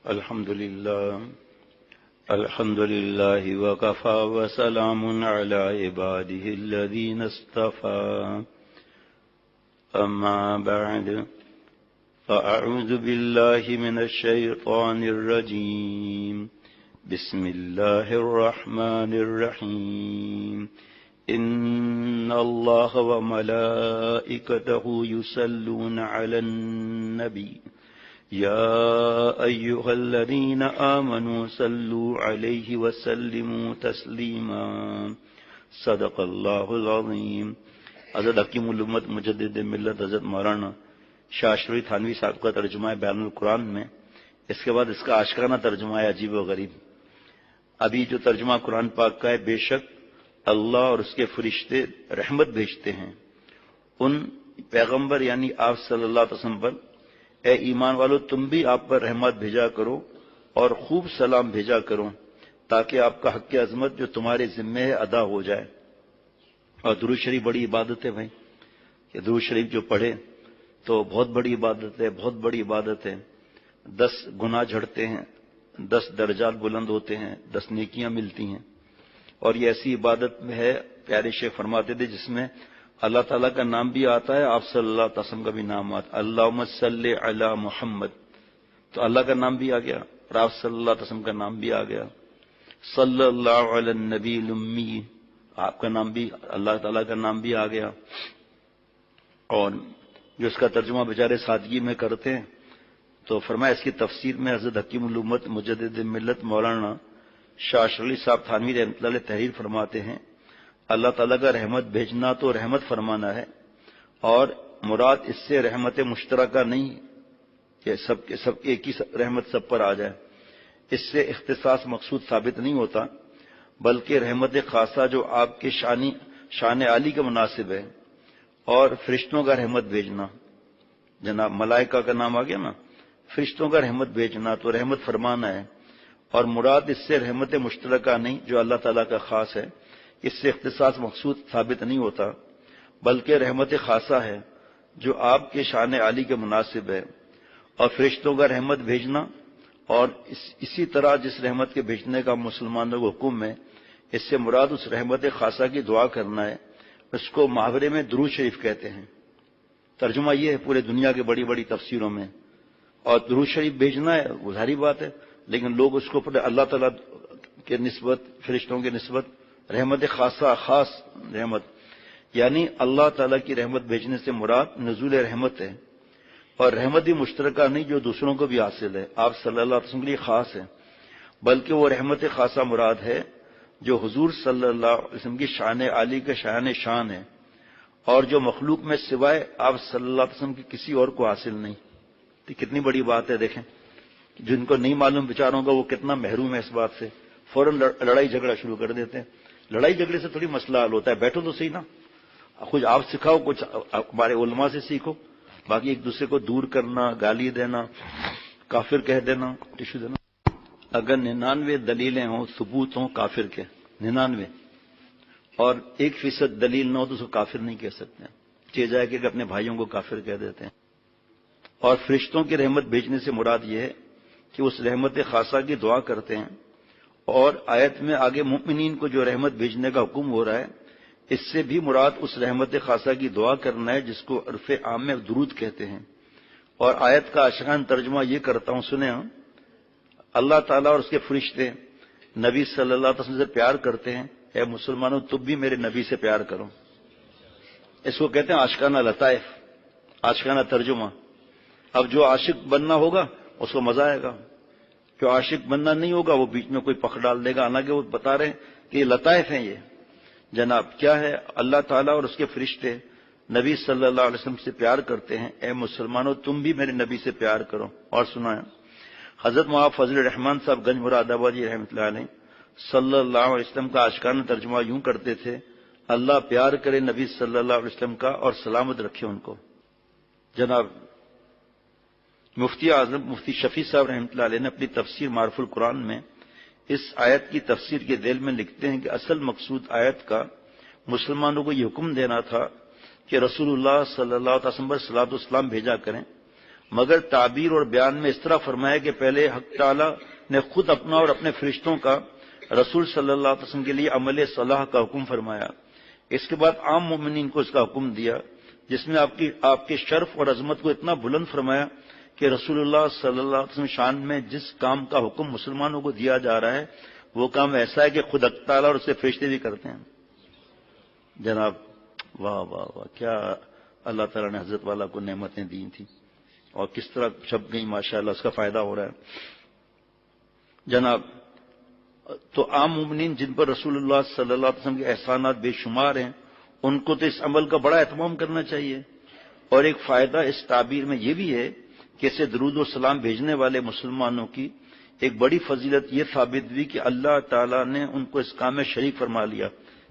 الحمد لله وكفى وسلام على عباده الذين اصطفى أما بعد فأعوذ بالله من الشيطان الرجيم بسم الله الرحمن الرحيم إن الله وملائكته يصلون على النبي يا أيها الذين آمنوا صلوا عليه وسلموا تسليما صدق اللہ العظیم۔ حضرت حکیم الامت مجدد ملت حضرت مولانا شاہ اشرف تھانوی صاحب کا ترجمہ ہے بیان القرآن میں، اس کے بعد اس کا آشکارانہ ترجمہ ہے عجیب و غریب۔ ابھی جو ترجمہ قرآن پاک کا ہے، بے شک اللہ اور اس کے فرشتے رحمت بھیجتے ہیں ان پیغمبر یعنی آپ صلی اللہ علیہ وسلم پر، اے ایمان والو تم بھی آپ پر رحمت بھیجا کرو اور خوب سلام بھیجا کرو تاکہ آپ کا حق عظمت جو تمہارے ذمے ہے ادا ہو جائے۔ اور درود شریف بڑی عبادت ہے بھائی، کہ درود شریف جو پڑھے تو بہت بڑی عبادت ہے، بہت بڑی عبادت ہے۔ 10 گناہ جھڑتے ہیں، 10 درجات بلند ہوتے ہیں، 10 نیکیاں ملتی ہیں۔ اور یہ ایسی عبادت میں ہے، پیارے شیخ فرماتے تھے، جس میں اللہ تعالیٰ کا نام بھی آتا ہے، آپ صلی اللہ علیہ وسلم کا بھی نام آتا ہے، اللہم صلی علی محمد، تو اللہ کا نام بھی آ گیا اور آپ صلی اللہ علیہ وسلم کا نام بھی آ گیا۔ صلی اللہ علی النبی الامی، آپ کا نام بھی، اللہ تعالیٰ کا نام بھی آ گیا۔ اور جو اس کا ترجمہ بیچارے سادگی میں کرتے ہیں، تو فرمایا اس کی تفسیر میں حضرت حکیم الامت مجدد ملت مولانا شاہ اشرف صاحب تھانوی رحمۃ اللہ علیہ تحریر فرماتے ہیں، اللہ تعالیٰ کا رحمت بھیجنا تو رحمت فرمانا ہے، اور مراد اس سے رحمت مشترکہ نہیں کہ سب ایک ہی رحمت سب پر آ جائے، اس سے اختصاص مقصود ثابت نہیں ہوتا، بلکہ رحمت خاصہ جو آپ کے شان عالی کے مناسب ہے، اور فرشتوں کا رحمت بھیجنا، جناب ملائکہ کا نام آ گیا نا، فرشتوں کا رحمت بھیجنا تو رحمت فرمانا ہے، اور مراد اس سے رحمت مشترکہ نہیں جو اللہ تعالیٰ کا خاص ہے، اس سے اختصاص مقصود ثابت نہیں ہوتا، بلکہ رحمت خاصہ ہے جو آپ کے شان عالی کے مناسب ہے، اور فرشتوں کا رحمت بھیجنا، اور اسی طرح جس رحمت کے بھیجنے کا مسلمانوں کو حکم ہے، اس سے مراد اس رحمت خاصہ کی دعا کرنا ہے، اس کو محاورے میں درود شریف کہتے ہیں۔ ترجمہ یہ ہے پورے دنیا کے بڑی بڑی تفسیروں میں، اور درود شریف بھیجنا ہے وہ ظاہری بات ہے، لیکن لوگ اس کو پڑھے اللہ تعالیٰ کے نسبت، فرشتوں کے نسبت، رحمت خاصہ، خاص رحمت، یعنی اللہ تعالیٰ کی رحمت بھیجنے سے مراد نزول رحمت ہے، اور رحمت بھی مشترکہ نہیں جو دوسروں کو بھی حاصل ہے، آپ صلی اللہ علیہ وسلم کے لیے خاص ہے، بلکہ وہ رحمت خاصہ مراد ہے جو حضور صلی اللہ علیہ وسلم کی شان عالی کا شان ہے، اور جو مخلوق میں سوائے آپ صلی اللہ علیہ وسلم کی کسی اور کو حاصل نہیں۔ تو کتنی بڑی بات ہے، دیکھیں جن کو نہیں معلوم بیچاروں کا وہ کتنا محروم ہے اس بات سے، فوراً لڑائی جھگڑا شروع کر دیتے ہیں۔ لڑائی جھگڑے سے تھوڑی مسئلہ حل ہوتا ہے، بیٹھو تو صحیح نا، کچھ آپ سکھاؤ، کچھ ہمارے علماء سے سیکھو، باقی ایک دوسرے کو دور کرنا، گالی دینا، کافر کہہ دینا، ٹشو دینا۔ اگر 99 دلیلیں ہوں، ثبوت ہوں کافر کے 99، اور 1% دلیل نہ ہو تو اس کو کافر نہیں کہہ سکتے ہیں، چہ جائے کہ اپنے بھائیوں کو کافر کہہ دیتے ہیں۔ اور فرشتوں کی رحمت بھیجنے سے مراد یہ ہے کہ اس رحمت خاصہ کی دعا کرتے ہیں، اور آیت میں آگے مومنین کو جو رحمت بھیجنے کا حکم ہو رہا ہے، اس سے بھی مراد اس رحمت خاصہ کی دعا کرنا ہے جس کو عرف عام میں درود کہتے ہیں۔ اور آیت کا آشکارا ترجمہ یہ کرتا ہوں، سنیں، اللہ تعالیٰ اور اس کے فرشتے نبی صلی اللہ علیہ وسلم سے پیار کرتے ہیں، اے مسلمانوں تم بھی میرے نبی سے پیار کرو۔ اس کو کہتے ہیں آشکارانہ لطائف، آشکارانہ ترجمہ۔ اب جو عاشق بننا ہوگا اس کو مزہ آئے گا، جو عاشق بننا نہیں ہوگا وہ بیچ میں کوئی پکھ ڈال دے گا، حالانکہ وہ بتا رہے ہیں کہ یہ لطائف ہیں۔ یہ جناب کیا ہے، اللہ تعالیٰ اور اس کے فرشتے نبی صلی اللہ علیہ وسلم سے پیار کرتے ہیں، اے مسلمانوں تم بھی میرے نبی سے پیار کرو۔ اور سنائیں، حضرت مولانا فضل الرحمان صاحب گنج مراد آبادی رحمۃ اللہ علیہ صلی اللہ علیہ وسلم کا آشکارانہ ترجمہ یوں کرتے تھے، اللہ پیار کرے نبی صلی اللہ علیہ وسلم کا اور سلامت رکھے ان کو۔ جناب مفتی اعظم مفتی شفیع صاحب رحمۃ اللہ علیہ نے اپنی تفسیر معرف القرآن میں اس آیت کی تفسیر کے ذیل میں لکھتے ہیں کہ اصل مقصود آیت کا مسلمانوں کو یہ حکم دینا تھا کہ رسول اللہ صلی اللہ علیہ وسلم پر صلاۃ و سلام بھیجا کریں، مگر تعبیر اور بیان میں اس طرح فرمایا کہ پہلے حق تعالی نے خود اپنا اور اپنے فرشتوں کا رسول صلی اللہ علیہ وسلم کے لیے عمل صلاح کا حکم فرمایا، اس کے بعد عام مومنین کو اس کا حکم دیا، جس میں آپ کے شرف اور عظمت کو اتنا بلند فرمایا کہ رسول اللہ صلی اللہ علیہ وسلم شان میں جس کام کا حکم مسلمانوں کو دیا جا رہا ہے وہ کام ایسا ہے کہ خود حق تعالی اور اس کے فرشتے بھی کرتے ہیں۔ جناب واہ واہ واہ، کیا اللہ تعالیٰ نے حضرت والا کو نعمتیں دی تھیں اور کس طرح چھپ گئی، ماشاءاللہ اس کا فائدہ ہو رہا ہے۔ جناب تو عام مومنین جن پر رسول اللہ صلی اللہ علیہ وسلم کے احسانات بے شمار ہیں، ان کو تو اس عمل کا بڑا اہتمام کرنا چاہیے۔ اور ایک فائدہ اس تعبیر میں یہ بھی ہے کہ اسے درود و سلام بھیجنے والے مسلمانوں کی ایک بڑی فضیلت یہ ثابت ہوئی کہ اللہ تعالیٰ نے ان کو اس کام میں شریک فرما لیا۔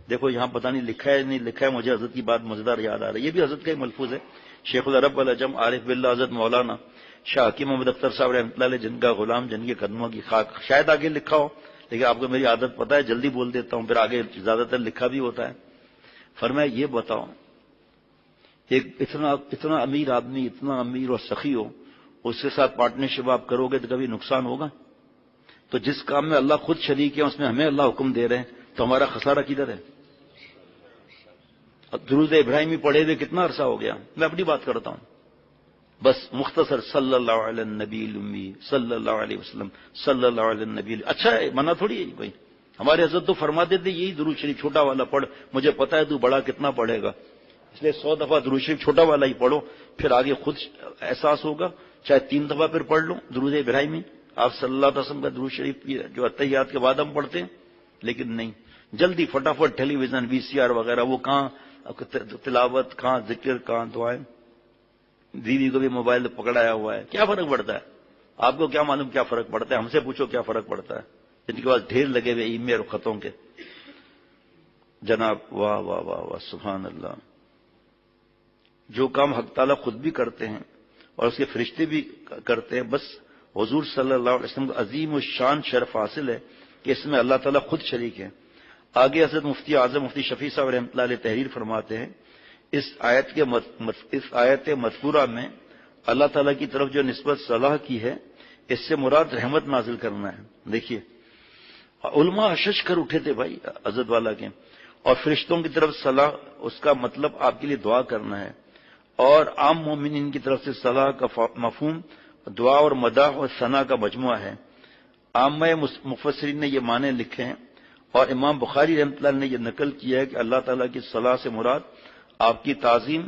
دیکھو یہاں پتہ نہیں لکھا ہے نہیں لکھا ہے، مجھے حضرت کی بات مزیدار یاد آ رہی ہے، یہ بھی حضرت کا ہی ملفوظ ہے۔ شیخ العرب العجم عارف باللہ حضرت مولانا شاہ حکیم محمد اختر صاحب رحمۃ اللہ علیہ، جن کا غلام جن کے قدموں کی خاک، شاید آگے لکھا ہو لیکن آپ کو میری عادت پتہ ہے جلدی بول دیتا ہوں، پھر آگے زیادہ تر لکھا بھی ہوتا ہے۔ فرمایا یہ بتاؤ، ایک اتنا امیر آدمی، اتنا امیر اور سخی ہو، اس کے ساتھ پارٹنرشپ آپ کرو گے تو کبھی نقصان ہوگا؟ تو جس کام میں اللہ خود شریک ہے اس میں ہمیں اللہ حکم دے رہے ہیں تو ہمارا خسارہ کدھر ہے؟ درود ابراہیمی پڑھے ہوئے کتنا عرصہ ہو گیا؟ میں اپنی بات کرتا ہوں، بس مختصر صلی اللہ علیہ النبی الامی صلی اللہ علیہ وسلم صلی اللہ علیہ النبی۔ اچھا ہے، منع تھوڑی ہے کوئی، ہمارے حضرت تو فرماتے تھے یہی درود شریف چھوٹا والا پڑھ، مجھے پتا ہے تو بڑا کتنا پڑھے گا، اس لیے 100 دفعہ درود شریف چھوٹا والا ہی پڑھو، پھر آگے خود احساس ہوگا، چاہے 3 دفعہ پھر پڑھ لو درود ابراہیمی۔ آپ صلی اللہ علیہ وسلم کا درود شریف جو اتحیات کے بعد ہم پڑھتے ہیں، لیکن نہیں، جلدی فٹافٹ ٹیلی ویژن VCR وغیرہ، وہ کہاں تلاوت، کہاں ذکر، کہاں دعائیں، بیوی کو بھی موبائل پکڑایا ہوا ہے، کیا فرق پڑتا ہے؟ آپ کو کیا معلوم کیا فرق پڑتا ہے؟ ہم سے پوچھو کیا فرق پڑتا ہے، جن کے پاس ڈھیر لگے ہوئے ای میل اور خطوں کے۔ جناب واہ واہ واہ واہ، سبحان اللہ۔ جو کام حق تعالیٰ خود بھی کرتے ہیں اور اس کے فرشتے بھی کرتے ہیں، بس حضور صلی اللہ علیہ وسلم کو عظیم الشان شرف حاصل ہے کہ اس میں اللہ تعالیٰ خود شریک ہے۔ آگے حضرت مفتی اعظم مفتی شفیع صاحب رحمۃ اللہ علیہ تحریر فرماتے ہیں، اس آیت مذکورہ میں اللہ تعالیٰ کی طرف جو نسبت صلاح کی ہے، اس سے مراد رحمت نازل کرنا ہے۔ دیکھیے علماء اشش کر اٹھے تھے بھائی حضرت والا کے، اور فرشتوں کی طرف صلاح اس کا مطلب آپ کے لیے دعا کرنا ہے، اور عام مومنین کی طرف سے صلاح کا مفہوم دعا اور مداح اور ثنا کا مجموعہ ہے۔ عامہ مفسرین نے یہ معنی لکھے ہیں، اور امام بخاری رحمۃ اللہ نے یہ نقل کیا ہے کہ اللہ تعالیٰ کی صلاح سے مراد آپ کی تعظیم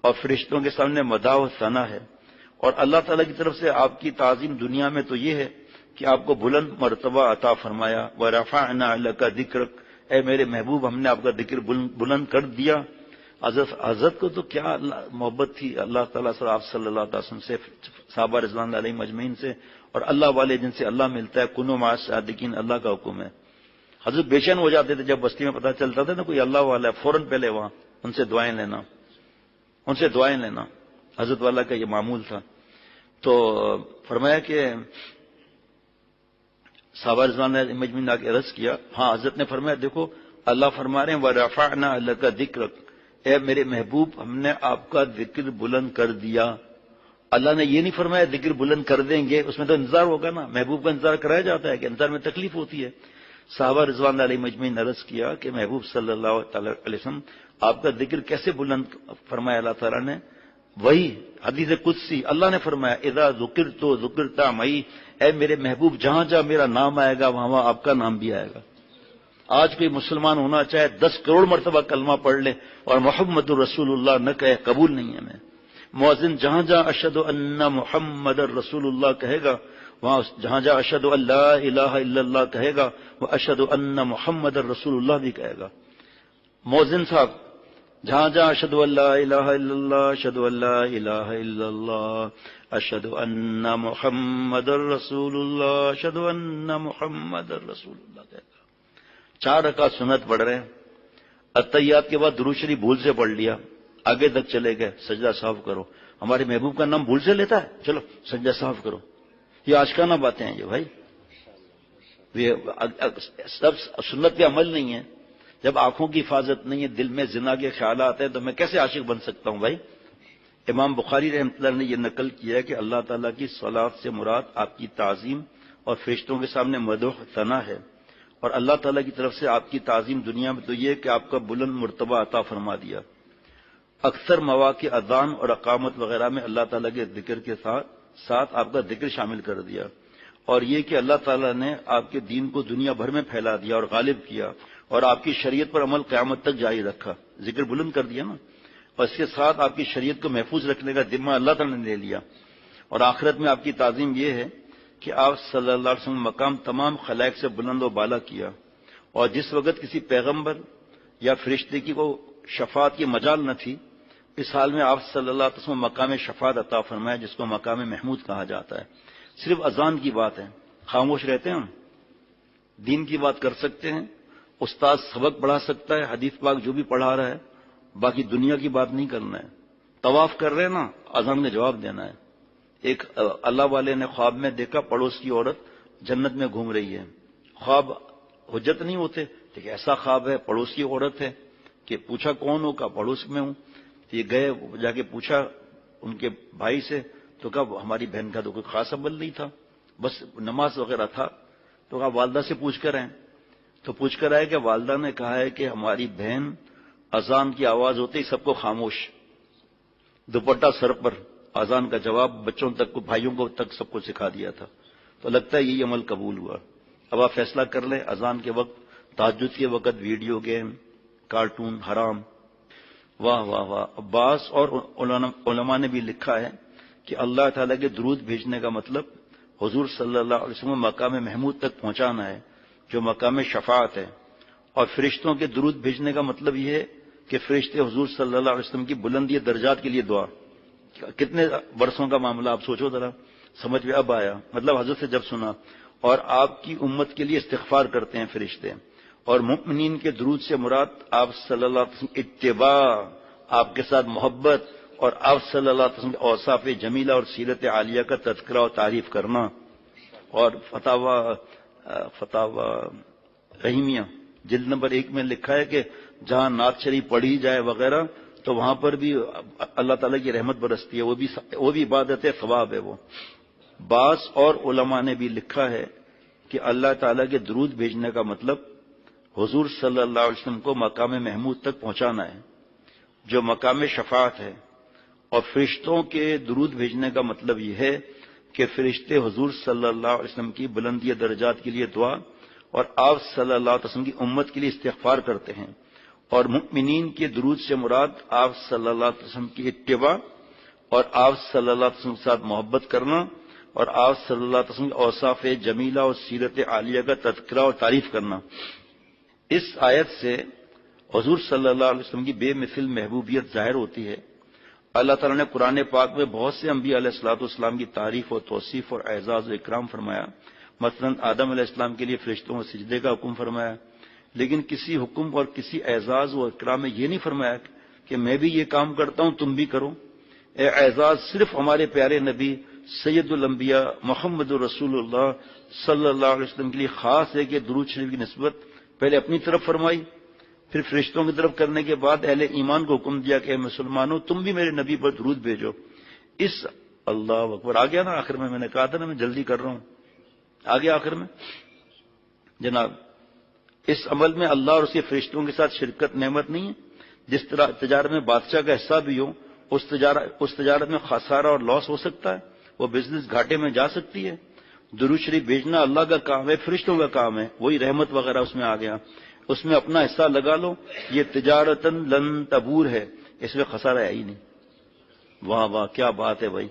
اور فرشتوں کے سامنے مداح و ثنا ہے، اور اللہ تعالیٰ کی طرف سے آپ کی تعظیم دنیا میں تو یہ ہے کہ آپ کو بلند مرتبہ عطا فرمایا، وَرَفَعْنَا لَكَ ذِكْرَكَ، اے میرے محبوب ہم نے آپ کا ذکر بلند کر دیا۔ حضرت کو تو کیا محبت تھی اللہ تعالیٰ سے، آپ صلی اللہ علیہ وسلم سے، صحابہ رضوان اللہ علیہم اجمعین سے، اور اللہ والے جن سے اللہ ملتا ہے، کنوا مع الصادقین، اللہ کا حکم ہے۔ حضرت بے چین ہو جاتے تھے جب بستی میں پتہ چلتا تھا نا کوئی اللہ والا ہے، فوراً پہلے وہاں ان سے دعائیں لینا، حضرت والا کا یہ معمول تھا۔ تو فرمایا کہ صحابہ رضوان اللہ علیہم اجمعین نے آگے عرض کیا، ہاں حضرت نے فرمایا دیکھو اللہ فرما رہے ہیں وَرَفَعْنَا لَكَ ذِكْرَكَ، اے میرے محبوب ہم نے آپ کا ذکر بلند کر دیا۔ اللہ نے یہ نہیں فرمایا ذکر بلند کر دیں گے، اس میں تو انتظار ہوگا نا، محبوب کا انتظار کرایا جاتا ہے کہ انتظار میں تکلیف ہوتی ہے۔ صحابہ رضوان اللہ علیہم اجمعین نے عرض کیا کہ محبوب صلی اللہ علیہ وسلم آپ کا ذکر کیسے بلند فرمایا اللہ تعالیٰ نے؟ وہی حدیث قدسی اللہ نے فرمایا اذا ذکرت ذکرت معی، اے میرے محبوب جہاں جہاں میرا نام آئے گا وہاں آپ کا نام بھی آئے گا۔ آج کوئی مسلمان ہونا چاہے 10 کروڑ مرتبہ کلمہ پڑھ لے اور محمد الرسول اللہ نہ کہے، قبول نہیں ہے۔ میں مؤذن جہاں جہاں اشہد ان محمد الرسول اللہ کہے گا، وہاں جہاں جہاں اشہد ان لا الہ الا اللہ کہے گا، وہ اشہد ان محمد الرسول اللہ بھی کہے گا۔ مؤذن صاحب جہاں جہاں اشہد ان لا الہ الا اللہ، اشہد ان لا الہ الا اللہ، اشہد ان محمد الرسول اللہ، اشہد ان محمد الرسول اللہ کہے گا۔ 4 رکعت سنت پڑھ رہے ہیں، اتحیات کے بعد درود شریف بھول سے پڑھ لیا، آگے تک چلے گئے، سجدہ صاف کرو۔ ہمارے محبوب کا نام بھول سے لیتا ہے، چلو سجدہ صاف کرو۔ یہ آشکانہ باتیں ہیں یہ بھائی، یہ سب سنت پہ عمل نہیں ہے۔ جب آنکھوں کی حفاظت نہیں ہے، دل میں زنا کے خیالات ہیں، تو میں کیسے عاشق بن سکتا ہوں بھائی؟ امام بخاری رحمۃ اللہ نے یہ نقل کیا ہے کہ اللہ تعالیٰ کی صلات سے مراد آپ کی تعظیم اور فرشتوں کے سامنے مدح ثنا ہے، اور اللہ تعالیٰ کی طرف سے آپ کی تعظیم دنیا میں تو یہ کہ آپ کا بلند مرتبہ عطا فرما دیا۔ اکثر مواقع اذان اور اقامت وغیرہ میں اللہ تعالیٰ کے ذکر کے ساتھ آپ کا ذکر شامل کر دیا، اور یہ کہ اللہ تعالیٰ نے آپ کے دین کو دنیا بھر میں پھیلا دیا اور غالب کیا، اور آپ کی شریعت پر عمل قیامت تک جاری رکھا، ذکر بلند کر دیا نا، اور اس کے ساتھ آپ کی شریعت کو محفوظ رکھنے کا ذمہ اللہ تعالیٰ نے لے لیا۔ اور آخرت میں آپ کی تعظیم یہ ہے کہ آپ صلی اللہ علیہ وسلم مقام تمام خلائق سے بلند و بالا کیا، اور جس وقت کسی پیغمبر یا فرشتے کی کو شفاعت کی مجال نہ تھی، اس حال میں آپ صلی اللہ علیہ وسلم مقام شفاعت عطا فرمایا، جس کو مقام محمود کہا جاتا ہے۔ صرف اذان کی بات ہے، خاموش رہتے ہیں ہم، دین کی بات کر سکتے ہیں، استاد سبق پڑھا سکتا ہے، حدیث پاک جو بھی پڑھا رہا ہے، باقی دنیا کی بات نہیں کرنا ہے۔ طواف کر رہے ہیں نا، اذان میں جواب دینا ہے۔ ایک اللہ والے نے خواب میں دیکھا پڑوس کی عورت جنت میں گھوم رہی ہے، خواب حجت نہیں ہوتے، لیکن ایسا خواب ہے، پڑوس کی عورت ہے، کہ پوچھا کون ہو، کہا پڑوس میں ہوں۔ یہ گئے جا کے پوچھا ان کے بھائی سے، تو کہا ہماری بہن کا تو کوئی خاص عمل نہیں تھا، بس نماز وغیرہ تھا۔ تو کہا والدہ سے پوچھ کر آئیں، تو پوچھ کر آئے کہ والدہ نے کہا ہے کہ ہماری بہن اذان کی آواز ہوتے ہی سب کو خاموش، دوپٹہ سر پر، اذان کا جواب بچوں تک، بھائیوں کو تک سب کو سکھا دیا تھا۔ تو لگتا ہے یہی عمل قبول ہوا۔ اب آپ فیصلہ کر لیں، اذان کے وقت، تہجد کے وقت ویڈیو گیم، کارٹون حرام۔ واہ واہ واہ۔ عباس اور علماء نے بھی لکھا ہے کہ اللہ تعالیٰ کے درود بھیجنے کا مطلب حضور صلی اللہ علیہ وسلم مقام محمود تک پہنچانا ہے، جو مقام شفاعت ہے، اور فرشتوں کے درود بھیجنے کا مطلب یہ ہے کہ فرشتے حضور صلی اللہ علیہ وسلم کی بلندی درجات کے لیے دعا۔ کتنے برسوں کا معاملہ آپ سوچو ذرا، سمجھ میں اب آیا، مطلب حضرت سے جب سنا۔ اور آپ کی امت کے لیے استغفار کرتے ہیں فرشتے، اور مومنین کے درود سے مراد آپ صلی اللہ علیہ وسلم اتباع، آپ کے ساتھ محبت، اور آپ صلی اللہ علیہ وسلم کے اوصاف جمیلہ اور سیرت عالیہ کا تذکرہ اور تعریف کرنا۔ اور فتاوی رحیمیہ جلد نمبر 1 میں لکھا ہے کہ جہاں نعت شریف پڑھی جائے وغیرہ تو وہاں پر بھی اللہ تعالیٰ کی رحمت برستی ہے، وہ بھی عبادت ہے، ثواب ہے وہ۔ بعض اور علماء نے بھی لکھا ہے کہ اللہ تعالیٰ کے درود بھیجنے کا مطلب حضور صلی اللہ علیہ وسلم کو مقام محمود تک پہنچانا ہے، جو مقام شفاعت ہے، اور فرشتوں کے درود بھیجنے کا مطلب یہ ہے کہ فرشتے حضور صلی اللہ علیہ وسلم کی بلندی درجات کے لیے دعا اور آپ صلی اللہ علیہ وسلم کی امت کے لیے استغفار کرتے ہیں، اور مؤمنین کے درود سے مراد آپ صلی اللہ علیہ وسلم کی اتباع، اور آپ صلی اللہ علیہ وسلم کے ساتھ محبت کرنا، اور آپ صلی اللہ علیہ وسلم کے اوصاف جمیلہ اور سیرت عالیہ کا تذکرہ اور تعریف کرنا۔ اس آیت سے حضور صلی اللہ علیہ وسلم کی بے مثل محبوبیت ظاہر ہوتی ہے۔ اللہ تعالیٰ نے قرآن پاک میں بہت سے انبیاء علیہ الصلوۃ والسلام کی تعریف اور توصیف اور اعزاز و اکرام فرمایا۔ مثلا آدم علیہ السلام کے لیے فرشتوں کو سجدے کا حکم فرمایا، لیکن کسی حکم اور کسی اعزاز و اکرام میں یہ نہیں فرمایا کہ میں بھی یہ کام کرتا ہوں تم بھی کرو۔ اے اعزاز صرف ہمارے پیارے نبی سید الانبیاء محمد رسول اللہ صلی اللہ علیہ وسلم کے لیے خاص ہے کہ درود شریف کی نسبت پہلے اپنی طرف فرمائی، پھر فرشتوں کی طرف کرنے کے بعد اہل ایمان کو حکم دیا کہ اے مسلمانوں تم بھی میرے نبی پر درود بھیجو۔ اس اللہ اکبر آ گیا نا آخر میں نے کہا تھا نا میں جلدی کر رہا ہوں، آگے آخر میں جناب اس عمل میں اللہ اور اس کے فرشتوں کے ساتھ شرکت نعمت نہیں ہے۔ جس طرح تجارت میں بادشاہ کا حصہ بھی ہو، اس تجارت میں خسارہ اور لاس ہو سکتا ہے، وہ بزنس گھاٹے میں جا سکتی ہے۔ درود شریف بھیجنا اللہ کا کام ہے، فرشتوں کا کام ہے، وہی رحمت وغیرہ اس میں آ گیا، اس میں اپنا حصہ لگا لو، یہ تجارتاً لن تبور ہے، اس میں خسارہ ہے ہی نہیں۔ واہ واہ کیا بات ہے بھائی۔